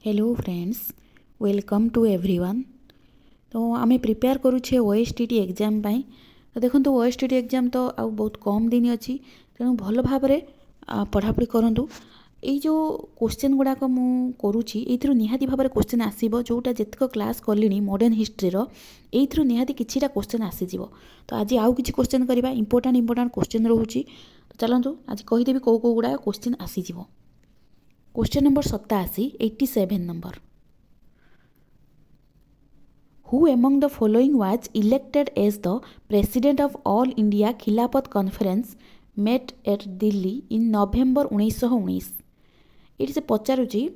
Hello friends, welcome to everyone. तो आमे prepare करुछे ओएसटीटी एग्जाम पाई। तो देखो ओएसटीटी एग्जाम तो आ बहुत कम दिन अच्छी, तेणु भल भाव पढ़ापढ़ी करूँ। ये जो क्वेश्चन गुड़ाक मु करुँची ये निहाती भाव क्वेश्चन आसो जोटा जितक क्लास कली मॉडर्न हिस्ट्रीर ये निहाती किछिटा क्वेश्चन आसीज। तो आज आउ किछि क्वेश्चन करबा, इंपोर्टेंट क्वेश्चन रोचे। तो चलतु आज कहीदेवी कौ कौ गुड़ा क्वेश्चन आसीज। Question number 87 87 number. Who among the following was elected as the president of All India Khilafat Conference met at Delhi in November 1919? ये से पचारुची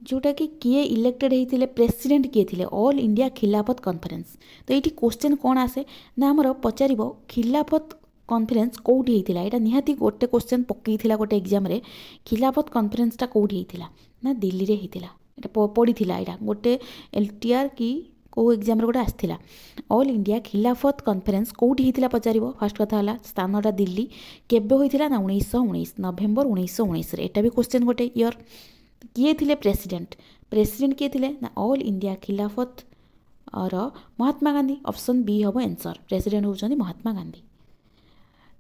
जोटा कि किए इलेक्टेड होते प्रेसिडेंट किए थे ऑल इंडिया खिलाफत कॉन्फ्रेंस। तो ये क्वेश्चन कौन आसे ना आमर पचार खिलाफत कॉन्फ्रेंस कौटी होता है। निहाती गोटे क्वेश्चन पकई गोटे एग्जाम रे खिलाफत कॉन्फ्रेंसटा कौटी होता ना दिल्ली रे होता। ये पड़ी यहाँ गोटे एलटीआर कि कौ एग्जाम गोटे आसाला ऑल इंडिया खिलाफत कॉन्फ्रेंस कौटी होता पचार। फास्ट कथा है स्थानटा दिल्ली, केबे होता ना 1919 नवेम्बर 1919। एटा भी क्वेश्चन गोटे इयर। किए थे प्रेसिडेंट, प्रेसिडेंट किए थे ना ऑल इंडिया खिलाफत और महात्मा गांधी। ऑप्शन बी हम आंसर, प्रेसिडेंट होती महात्मा गांधी।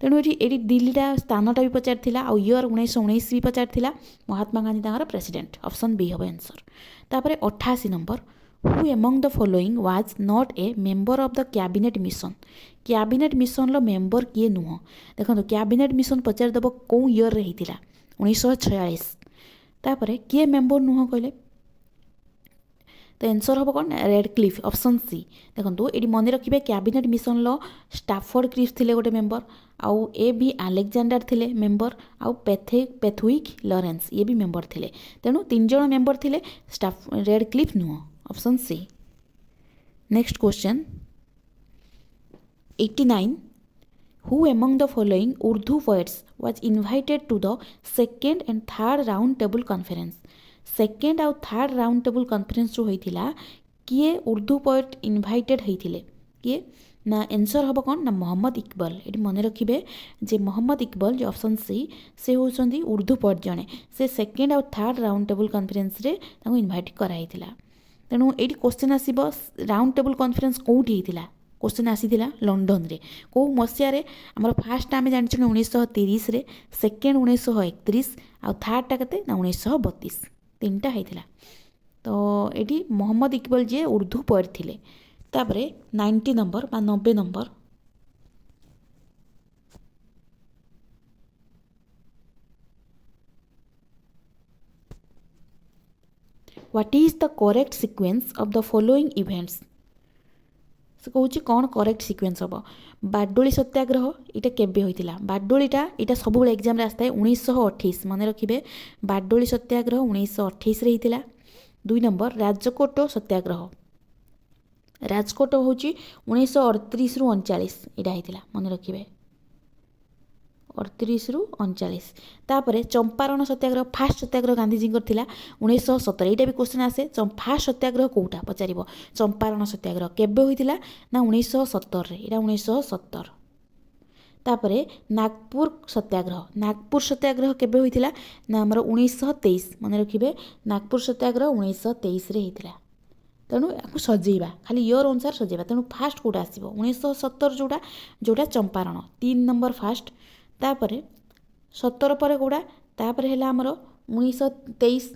तेणु ये दिल्लीटा स्थानटा भी पचार आउ इयर 1919 भी पचार महात्मा गांधी तांकर प्रेसिडेंट। ऑप्शन बी हम आंसर। तापर 88 number. Who among the following was not a member of the cabinet mission? Cabinet mission low member किए नुह। देखो कैबिनेट मिशन पचार दब कौ इयर रे होता 1946। तापर किए मेंबर नुह कहले तो आंसर हम कौन रेडक्लिफ। Option C. देखो ये मन रखिए कैबिनेट मिशन लो स्टाफोर्ड क्रिप्स थे गोटे मेंबर, आउ ए बी आलेक्जेंडर थे मेंबर, आउ पैथविक लॉरेंस ये भी मेंबर थे। तेणु 3 जण मेंबर थे, स्टाफ रेडक्लिफ नुह। Option C. Next question 89। Who among the following Urdu poets was invited to the second and third round table conference? Second आउ थर्ड राउंड टेबल कॉन्फ्रेंस जो होता किए उर्दू पोएट इनवाइटेड होते किए ना आंसर हम कौन ना मोहम्मद इकबाल। ये मन रखिए जे मोहम्मद इकबाल जो ऑप्शन सी से होती उर्दू पोएट जड़े से सेकेंड आउ थर्ड राउंड टेबल कॉन्फ्रेंस रे इनवाइट कराई। तेणु ये क्वेश्चन आसो राउंड टेबल कॉन्फ्रेंस कौटी होता। क्वेश्चन आसीला लंडन रे कौ मसीह आम फास्ट आम जानते 1930, सेकेंड 1931 आउ थर्डटा के 1932। 3टा होता। तो ये मोहम्मद इकबाल जी उर्दू पोएट थे। तापर 90 नंबर बा 90 number. What is the correct sequence of the following events? से कौन कौन करेक्ट सीक्वेंस हम? बारडोली सत्याग्रह यहाँ केबे होता? बारडोलीटा यहाँ सब एग्जाम आसता है 1928। मन रखिए बारडोली सत्याग्रह 1928 होता। 2 नंबर राजकोट सत्याग्रह, राजकोट हूँ 1938 रु 39 यहाँ होता। मन रखिए 38 रु 39। तापर चंपारण सत्याग्रह फास्ट सत्याग्रह गांधीजी था 1917। यहाँ भी क्वेश्चन आसे फास्ट सत्याग्रह कौटा पचार। चंपारण सत्याग्रह केबे होता ना 1917 यहाँ 1917। तापर नागपुर सत्याग्रह, नागपुर सत्याग्रह केबे होता ना आमर 1923। मन रखिए नागपुर सत्याग्रह 1923 होता। तेणु या सजेवा खाली इयर अनुसार सजेवा। तेणु फास्ट कौटा आसो 1917 जोड़ा जोड़ा चंपारण 3 नंबर फास्ट। तापर 17 पर कौड़ा तापर है आमर 1923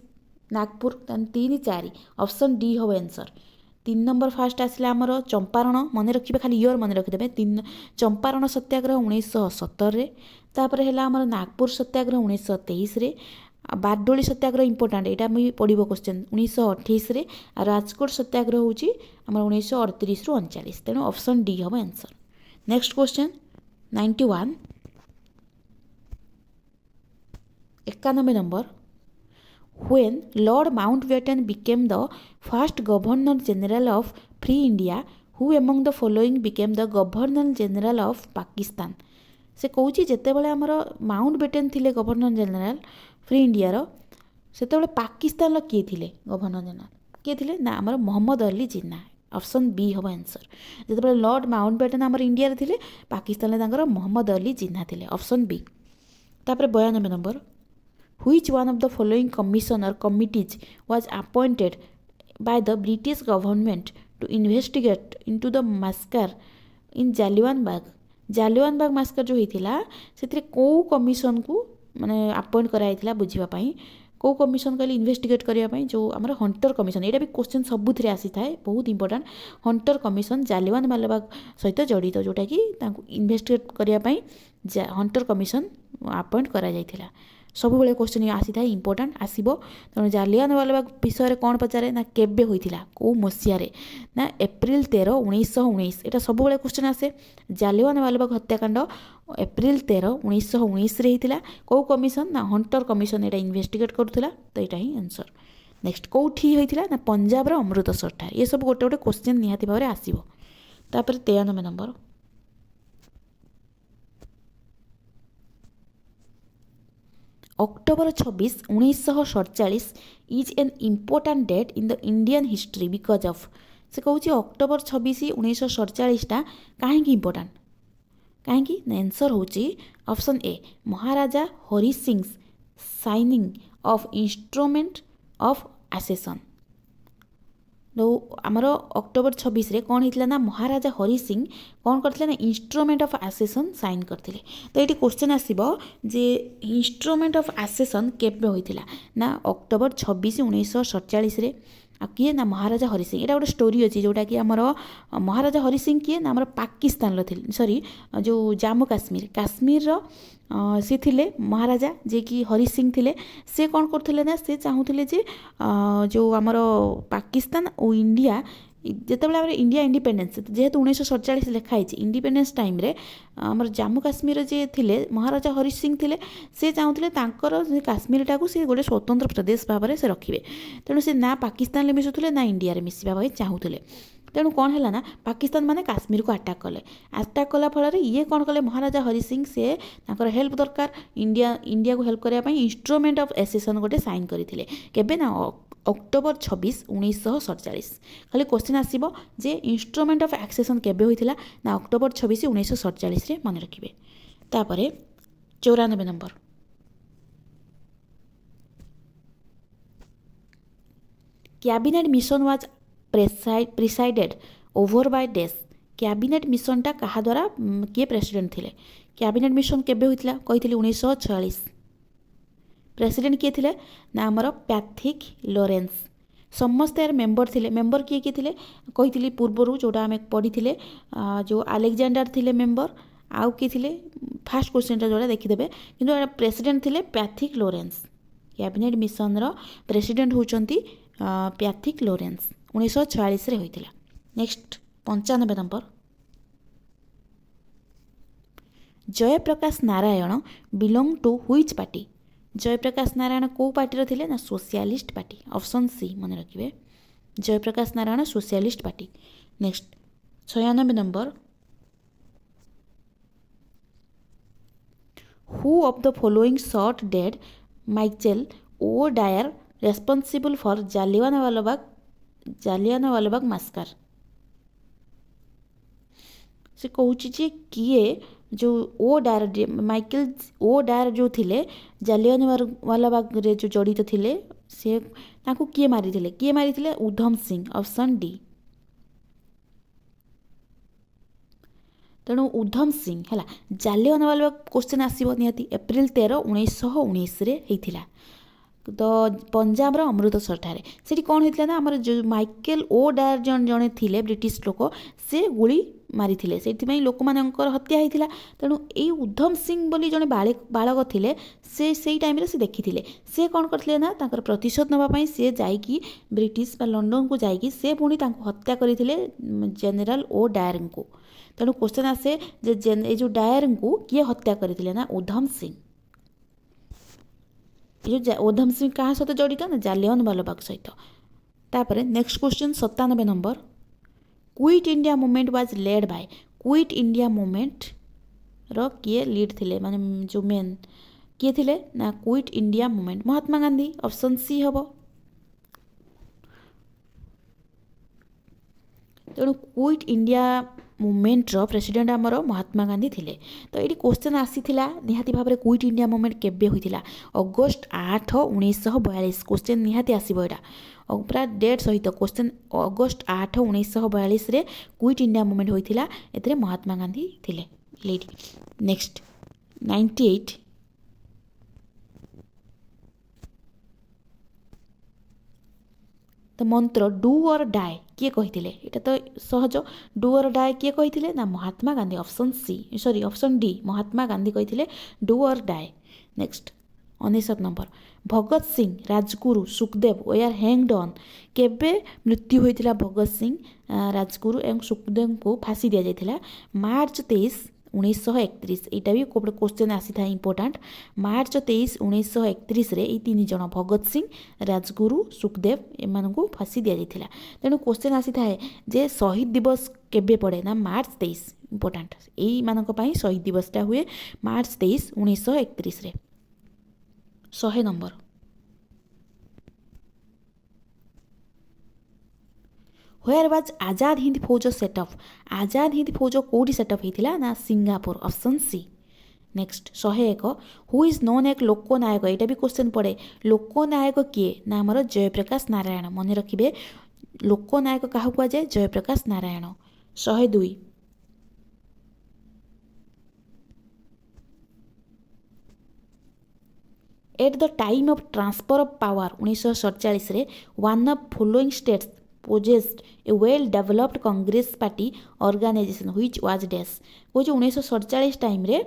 नागपुर 3 4। ऑप्शन डी हम आंसर। 3 नंबर फास्ट आसला आमर चंपारण। मन रखिए खाली इयर मन रखिदे 3 चंपारण सत्याग्रह 1917। तापर है आमर नागपुर सत्याग्रह 1923। बारडोली सत्याग्रह इंपोर्टाट यहाँ भी पड़ो क्वेश्चन 1928। राजकोट सत्याग्रह हूँ आम 1938 रु 39। तेणु ऑप्शन डी हम answer. Next question 91 91 number. When Lord Mountbatten became the first Governor General of Free India, who among the following became the Governor General of Pakistan? से कौन जितेबाला आमर माउंटबेटन थे गवर्नर जनरल फ्री इंडिया से पाकिस्तान किए थे governor general किए थे ना आमर मोहम्मद अली जिन्ना। ऑप्शन बी हम आंसर। जिते लॉर्ड माउंटबेटन आमर इंडिया थे पाकिस्तान मोहम्मद अली जिन्ना थे। Option B. तापर 92 number. Which one of the following commission or committees was appointed by the British government to investigate into the massacre in ଜାଲିୱାନ ବାଗ ମାସ୍କର ଯେଉଁ ହେଇଥିଲା ସେଥିରେ କେଉଁ କମିଶନକୁ ମାନେ ଆପଏଣ୍ଟ କରାଯାଇଥିଲା ବୁଝିବା ପାଇଁ କେଉଁ କମିଶନ କହିଲେ ଇନଭେଷ୍ଟିଗେଟ୍ କରିବା ପାଇଁ ଯେଉଁ ଆମର ହଣ୍ଟର କମିଶନ ଏଇଟା ବି କ୍ୱେଶ୍ଚନ୍ ସବୁଥିରେ ଆସିଥାଏ ବହୁତ ଇମ୍ପୋର୍ଟାଣ୍ଟ ହଣ୍ଟର କମିଶନ ଜାଲିୱାନ ବାଲାବାଗ ସହିତ ଜଡ଼ିତ ଯେଉଁଟାକି ତାଙ୍କୁ ଇନଭେଷ୍ଟିଗେଟ୍ କରିବା ପାଇଁ ହଣ୍ଟର କମିଶନ ଆପଏଣ୍ଟ କରାଯାଇଥିଲା ସବୁବେଳେ କ୍ୱେଶ୍ଚନ୍ ଆସିଥାଏ ଇମ୍ପୋର୍ଟାଣ୍ଟ ଆସିବ ତେଣୁ ଜାଲିୱାନ ବାଲାବାଗ ବିଷୟରେ କ'ଣ ପଚାରେ ନା କେବେ ହୋଇଥିଲା କେଉଁ ମସିହାରେ ନା ଏପ୍ରିଲ 13, 1919 ଏଇଟା ସବୁବେଳେ କ୍ୱେଶ୍ଚନ୍ ଆସେ ଜାଲିୱାନ ବାଲାବାଗ ହତ୍ୟାକାଣ୍ଡ ଏପ୍ରିଲ 13, 1919ରେ ହେଇଥିଲା କେଉଁ କମିଶନ ନା ହଣ୍ଟର କମିଶନ ଏଇଟା ଇନଭେଷ୍ଟିଗେଟ୍ କରୁଥିଲା ତ ଏଇଟା ହିଁ ଆନ୍ସର ନେକ୍ସଟ କେଉଁଠି ହୋଇଥିଲା ନା ପଞ୍ଜାବର ଅମୃତସର ଠାରେ ଏସବୁ ଗୋଟେ ଗୋଟେ କ୍ୱେଶ୍ଚନ୍ ନିହାତି ଭାବରେ ଆସିବ ତାପରେ 93 number October 26, 1947 is an important date in the Indian history because of से कहूँ अक्टोबर 26, 1947 कहीं इम्पोर्टाट कहीं आंसर हूँ option A Maharaja Hari Singh signing of instrument of accession आमर अक्टोबर 26 रे कौन होता ना महाराजा हरि सिंह कौन करते ना इंस्ट्रूमेंट ऑफ आसेसन साइन करते तो ये क्वेश्चन आसब जे इंस्ट्रूमेंट ऑफ आसेसन केबे होता ना अक्टोबर 26, 1947 रे आ किए ना महाराजा हरि सिंह एटा गोटे स्टोरी अच्छी जोटा कि आमर महाराजा हरि सिंह किए ना आमर पाकिस्तान सॉरी जो जम्मू काश्मीर सी थिले महाराजा जे कि हरि सिंह थिले से कौन करथिले ना से चाहूले जे जो आमर पाकिस्तान और इंडिया जितेबाला इंडिया इंडिपेंडेंस जेहेतु 1947 लिखाई इंडिपेंडेंस टाइम रे आमर जम्मू काश्मीर जे थिले महाराजा हरि सिंह थिले से चाहूले काश्मीर टाक से गोटे स्वतंत्र प्रदेश भाव में से रखिए तेणु से ना पाकिस्तान में मिशुले ना इंडिया रे मिसवा भाई चाहूले तेणु कौन है ना पाकिस्तान माने काश्मीर को अटैक कला फल ये कौन कले महाराजा हरि सिंह से हेल्प दरकार इंडिया को हेल्प करने इंस्ट्रूमेंट ऑफ एसेसन गोटे साइन करते केबे ना अक्टोबर 26, 1947 खाली क्वेश्चन आसब जे इंस्ट्रूमेंट ऑफ एक्सेसन केबे होइथिला ना अक्टोबर 26, 1947 रे मन रखिए तापर 94 number cabinet mission was presided over by this cabinet मिशनटा कहा द्वारा किए प्रेसिडेंट थिले कैबिनेट मिशन केबे होइथिला कहिथिली 1946 प्रेसिडेंट किए थिले ना आमर पैथिक लॉरेंस समस्त यार मेंबर थिले मेंबर किए किए थिले कहिथिली पूर्वरु जोटा आमे पढ़ी थिले जो अलेक्जेंडर थिले मेंबर आउ किए थिले फास्ट क्वेश्चन जोड़ा देखिदेबे किंतु प्रेसिडेंट थिले पैथिक लॉरेंस कैबिनेट मिशन रो प्रेसिडेंट होचंती पैथिक लॉरेंस 1946 रे होइथिला next 95 number Jayaprakash Narayan belong to which party Jayaprakash Narayan को पार्टी थे ना सोशलिस्ट पार्टी ऑप्शन सी मन रखिए Jayaprakash Narayan socialist party next 96 number who of the following shot dead Michael O'Dwyer responsible for Jallianwala Bagh massacre से कहूँ किए जो O'Dwyer Michael O'Dwyer जो थिले जालियानवाला बाग रे जो जड़ित थिले से ताकू किए मारी उधम सिंह ऑप्शन डी तेणु उधम सिंह है जालियानवाला बाग क्वेश्चन आसब निहाती एप्रिल 13, 1919 रे होइथिला तो पंजाब अमृतसर ठारे सेठी कौन होता ना आमर जो माइकेल ओ डायर जड़े थिले ब्रिटिश लोक से गुली मारी से लोक मानकर हत्या होता तेणु यही उधम सिंह बोली जड़े बालक थिले से टाइम से देखी से कौन करते ना प्रतिशोध नापी सी जाकि ब्रिटिश लंडन को जाकि से पुणी हत्या करते जेनेल ओ डायर को तेणु क्वेश्चन आसे जो डायर को किए हत्या करते ना उधम सिंह ये उधम सिंह क्या सहित जड़ित ना जालियानवाला बाग सहित तापर next question 97 number quit India movement was led by quit India movement रो किए लीड थिले माने जो मेन किए थिले ना quit India movement Mahatma Gandhi option C हबो तेणु क्विट इंडिया मुवमेंटर प्रेसिडेंट आमर महात्मा गांधी थिले। तो ये क्वेश्चन आसीथिला निहाती भाव में क्विट इंडिया मुवमेंट केबे होइथिला अगस्ट 8 1942 क्वेश्चन निहाती आसीबो एटा पूरा डेट सहित क्वेश्चन अगस्ट 8 1942 रे quit India movement होइथिला एतरे Mahatma Gandhi थिले लेडी। नेक्स्ट 98 तो मंत्र डू और डाए किए कहिथिले एटा तो सहज डू और डाए किए कहिथिले ना Mahatma Gandhi option C sorry option D Mahatma Gandhi कहिथिले do or die. Next 19 number Bhagat Singh Rajguru Sukhdev were hanged on केबे मृत्यु होइथिला भगत सिंह राजगुरु एवं सुखदेव को फांसी दिया जाइथिला मार्च 23 1931 यहाँ भी गोटे क्वेश्चन आसी था इंपोर्टाट मार्च 23 1931 रे ये तीन जन भगत सिंह राजगुरु सुखदेव एम को फांसी दि जाइथिला। तेणु क्वेश्चन आसी था जे शहीद दिवस केबे पड़े ना मार्च 23 इंपोर्टाट यही मानक पई शहीद दिवसटा हुए मार्च 23 1931 रे। 100 number where was Azad Hind Fauj setup Azad Hind Fauj कौटी सेटअप होता ना Singapore option C. Next 101 who is known एक लोकनायक यहाँ भी क्वेश्चन पड़े लोकनायक किए ना आमर जयप्रकाश नारायण मन रखिए लोकनायक क्या कहुए Jayaprakash Narayan. 102 at the time of transfer of power 1947 रे one of following states possessed a well developed congress party organization which was dash को 1947 टाइम रे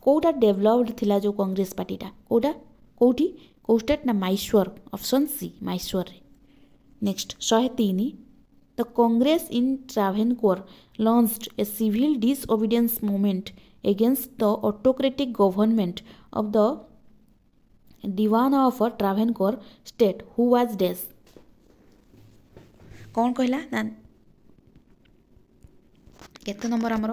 कोटा डेवलप्ड थिला जो कांग्रेस पार्टी टा कोटा कोठी को स्टेट ना मैसूर ऑप्शन सी मैसूर रे। Next 103 the Congress in Travancore launched a civil disobedience movement against the autocratic government of the Diwan of Travancore state who was dash कौन कहला ना केते नंबर आमर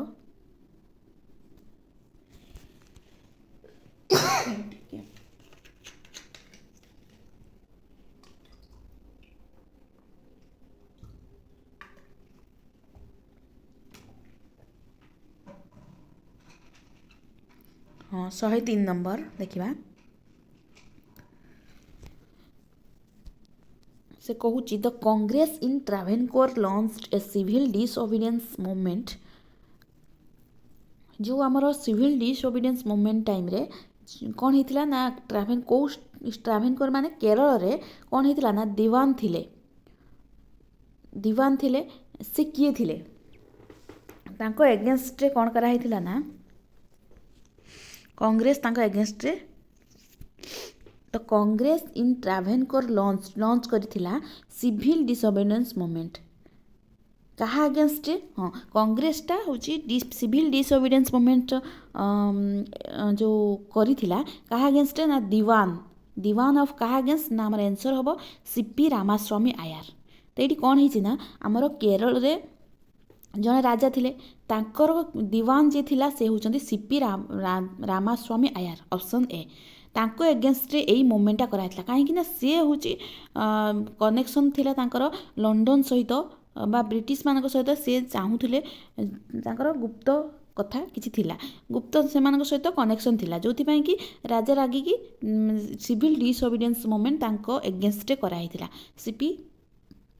हाँ 103 नंबर देखिबा से कहूँ the Congress in Travancore launched a civil disobedience movement जो आमर सिविल डिसओबीडियंस मूवमेंट टाइम रे कौन होता ना ट्रावेनकोर माने केरल रे कौन होता ना दीवान थिले से किए थिले तांको एगेंस्ट रे कौन करा हिथिला ना कांग्रेस तांको एगेंस्ट रे तो Congress in Travancore launch करथिला civil disobedience movement कहा अगेंस्ट हाँ कांग्रेसटा हूँ सिविल डिसओबीडियंस मूवमेंट जो करिथिला कहा अगेंस्ट ना दीवान ऑफ कहा अगेंस्ट ना आमर आंसर हम सीपी रामास्वामी आयर। तो ये कौन है ना आमर केरल रे जड़े राजा थिले तांकर दीवान जे थिला से होचंदी सीपी रामास्वामी आयर ऑप्शन ए तांको एगेंस्ट रे एई मूवमेंटा कराइतला काहेकि ना से होची कनेक्शन थिला तांकर लंडन सहित बा ब्रिटिश मानक सहित से चाहूले गुप्त कथा किछि थिला गुप्त सेमानक सहित कनेक्शन थिला जोथि कि राजा रागिकी सिविल डिसओबीडियंस मूवमेंट तांको एगेंस्ट रे कराइथिला सीपी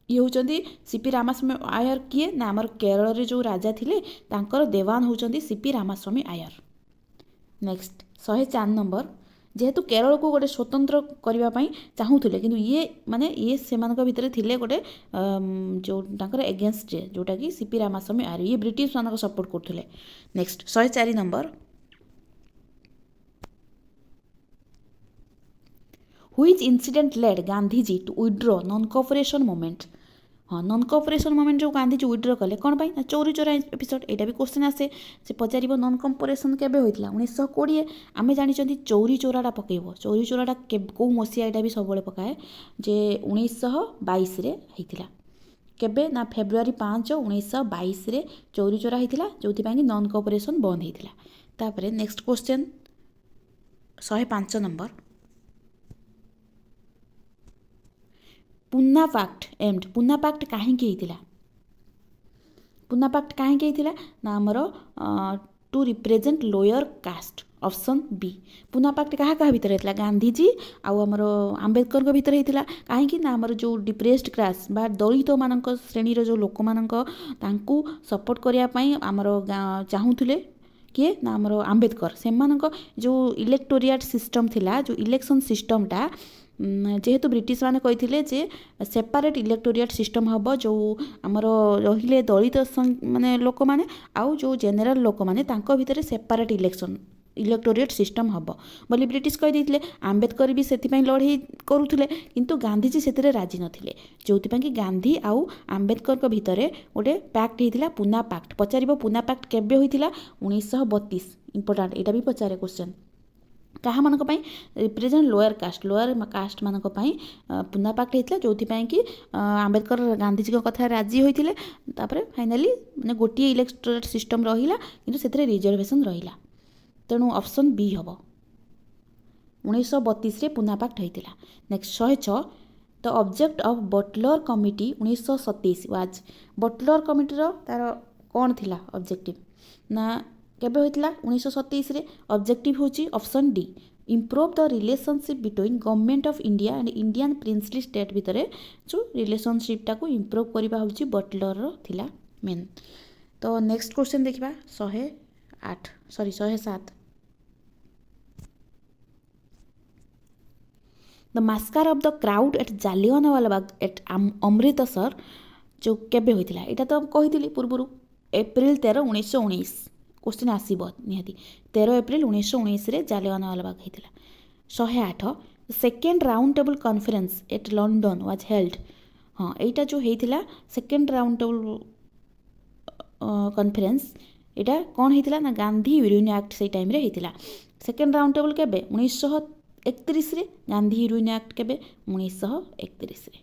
ये होचंदी सीपी रामास्वामी आयर किए ना आमर केरल रे जो राजा थिले तांकर देवान होचंदी सीपी रामास्वामी आयर। नेक्स्ट 104 नंबर जेहेतु केरल को गोटे स्वतंत्र करने चाहूले कि ये माने ये सेमानक भितर थिले गोटे जो तांकर एगेंस्ट जोटा कि सीपी रामास्वामी आयर ये ब्रिटिश मानक सपोर्ट करथुले। Next 104 number which incident led Gandhiji to withdraw non cooperation movement हाँ नॉन कोऑपरेशन मूवमेंट जो गांधीजी विथड्रॉ कले कौन पाई ना चोरी चोरा एपिसोड यहाँ भी क्वेश्चन आसे से पचार नॉन कोऑपरेशन केबे होइतिला 1920 आमे जानिचंती चोरी चोराटा पकेइबो चोरी चोराटा को मसिया यहाँ भी सब पकाए जे 1922 रे होइतिला केबे ना फेब्रुआरी 5 1922 रे चोरी चोरा होइतिला जोथि कि नॉन कोऑपरेशन बंद होइतिला। तापरे next question 105 number Poona pact aimed Poona pact कहीं होता पूना पाक्ट कहीं ना आमर to represent lower caste option B. Poona pact क्या भितर होता गांधीजी आमर आंबेडकर भितर होता कहीं आमर जो डिप्रेस्ड क्लास बा दलित मान श्रेणी जो लोक मान सपोर्ट करने आमर चाहूले किए ना आमर आंबेडकर से जो इलेक्टोरिएट सिस्टम थिला जो इलेक्शन सिस्टमटा जेहेतु ब्रिटिश माने कहते जे सेपारेट इलेक्टोरिएट सिस्टम हम जो आमर रहिले दलित माने लोक माने आउ जो जेनेराल लोक माने तांको भितर सेपारेट इलेक्टोरिएट सिस्टम हम बोली ब्रिटिश कही आंबेडकर भी से लड़ाई करुले किंतु गांधीजी से राजी नथिले जो कि गांधी आउ आंबेडकर भितर गोटे पैक्ट होता पूना पैक्ट पचार पूना पैक्ट केबे होता 1932 इंपोर्टाट यहाँ भी पचारे क्वेश्चन कहा मान रिप्रेजेंट लोअर कास्ट मान पूना पैक्ट होता जो कि आंबेडकर गांधीजी कथा राजी होते फाइनाली मैंने गोटे इलेक्टोरेट सिस्टम रहा कि से रिजर्वेशन रहा तेणु ऑप्शन बी हम 1932 पूना पैक्ट होता। Next 106 the object of Butler committee 1927 was Butler कमिटीर तार कौन थिला ऑब्जेक्टिव ना केबे होइतिला 1927 रे ऑब्जेक्टिव होची option D improve the relationship between government of India and Indian princely state भितर जो रिलेशनशिप टाको इम्प्रूव करबा होची बटलर रो थिला मेन। तो नेक्स्ट क्वेश्चन देखिबा 107 the massacre of the crowd at Jallianwala Bagh at Amritsar जो केबे होइतिला एटा तो कहितली पूर्वरु एप्रिल 13 1919 क्वेश्चन आसीबो निहाती 13 एप्रिल 1919 रे जालियानवाला बाग होइतिला। 108 second round table conference at London was held हाँ एटा जो होइतिला सेकेंड राउंड टेबल कॉन्फ्रेंस एटा कौन होइतिला ना गांधी यूनियन एक्ट से टाइम रे होइतिला। सेकेंड राउंड टेबल केबे 1931 रे गांधी यूनियन एक्ट केबे 1931 रे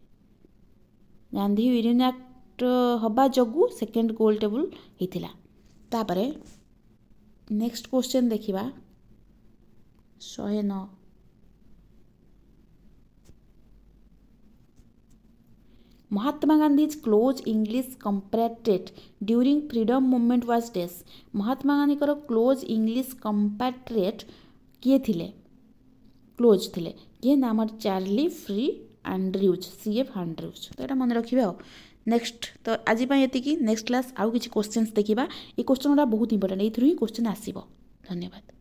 गांधी यूनियन एक्ट हबा जगू सेकेंड गोल टेबल होइतिला। तापरे नेक्स्ट क्वेश्चन देखिबा 109 Mahatma Gandhi's close English compatriot during freedom movement was डेस महात्मा गांधी कर क्लोज इंग्लिश कंपैट्रिएट किए थिले क्लोज थिले किए नाम Charlie free Andrews CF Andrews तो यहाँ मन रखिए आ नेक्स्ट तो आज ये नेक्स्ट क्लास आउ किसी क्वेश्चंस देखा ये क्वेश्चन गुड़ा बहुत इंपोर्टेंट ये क्वेश्चन आसब। धन्यवाद।